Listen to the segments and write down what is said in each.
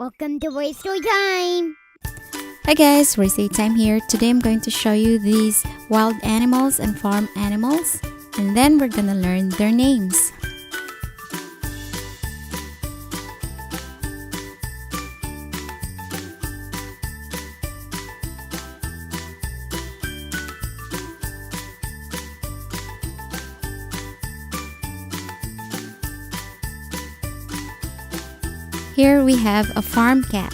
Welcome to RaceToyTime! Hi guys, RaceToyTime here. Today I'm going to show you these wild animals and farm animals, and then we're gonna learn their names. Here we have a farm cat.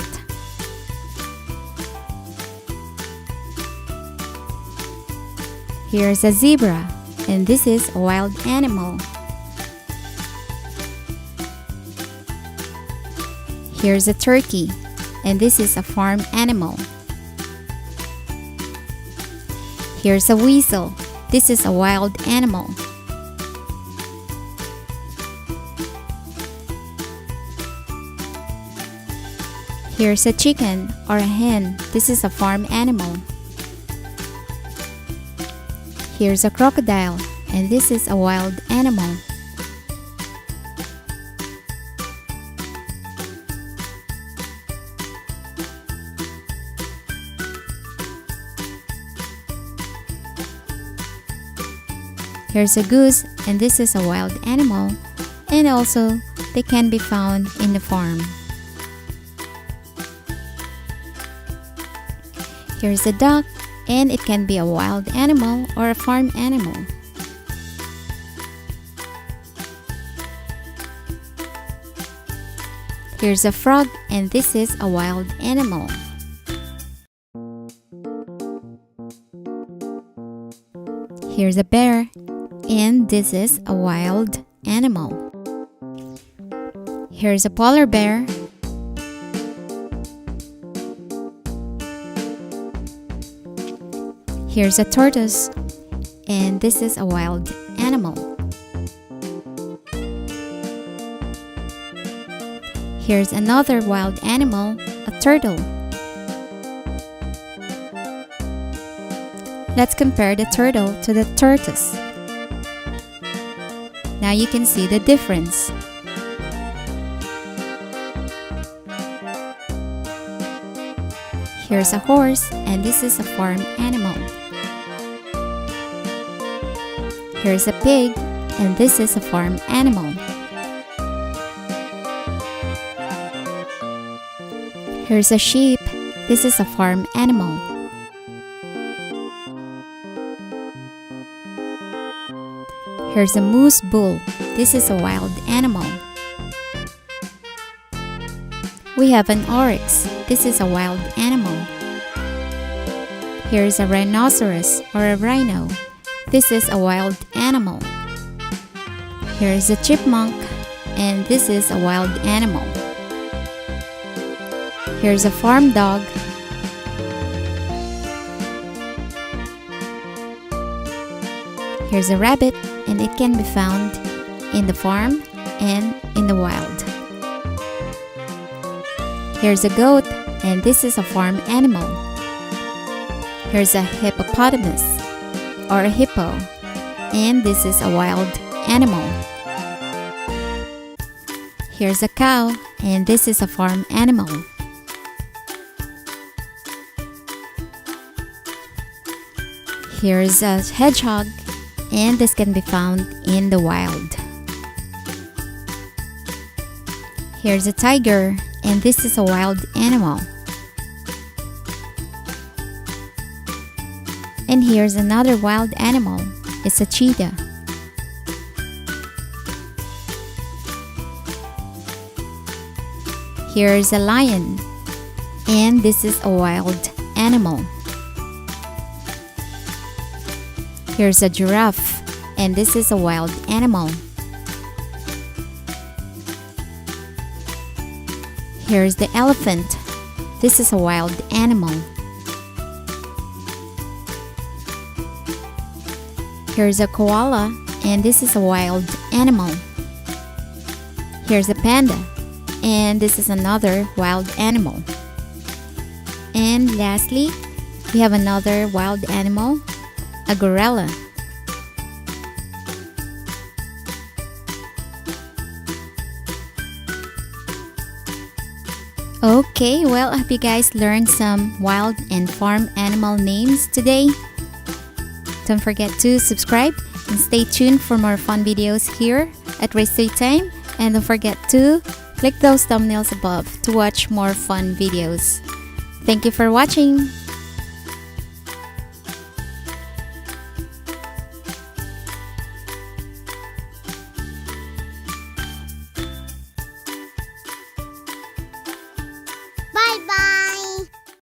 Here's a zebra, and this is a wild animal. Here's a turkey, and this is a farm animal. Here's a weasel. This is a wild animal. Here's a chicken or a hen. This is a farm animal. Here's a crocodile, and this is a wild animal. Here's a goose, and this is a wild animal, and also they can be found in the farm. Here's a duck, and it can be a wild animal or a farm animal. Here's a frog, and this is a wild animal. Here's a bear, and this is a wild animal. Here's a polar bear. Here's a tortoise, and this is a wild animal. Here's another wild animal, a turtle. Let's compare the turtle to the tortoise. Now you can see the difference. Here's a horse, and this is a farm animal. Here's a pig, and this is a farm animal. Here's a sheep. This is a farm animal. Here's a moose bull. This is a wild animal. We have an oryx. This is a wild animal. Here's a rhinoceros or a rhino. This is a wild animal. Here's a chipmunk, and this is a wild animal. Here's a farm dog. Here's a rabbit, and it can be found in the farm and in the wild. Here's a goat, and this is a farm animal. Here's a hippopotamus or a hippo, and this is a wild animal. Here's a cow, and this is a farm animal. Here's a hedgehog, and this can be found in the wild. Here's a tiger, and this is a wild animal. And here's another wild animal. It's a cheetah. Here's a lion, and this is a wild animal. Here's a giraffe, and this is a wild animal. Here's the elephant. This is a wild animal. Here's a koala, and this is a wild animal. Here's a panda, and this is another wild animal. And lastly, we have another wild animal, a gorilla. Okay, well, I hope you guys learned some wild and farm animal names today. Don't forget to subscribe and stay tuned for more fun videos here at RaceToyTime. And don't forget to click those thumbnails above to watch more fun videos. Thank you for watching.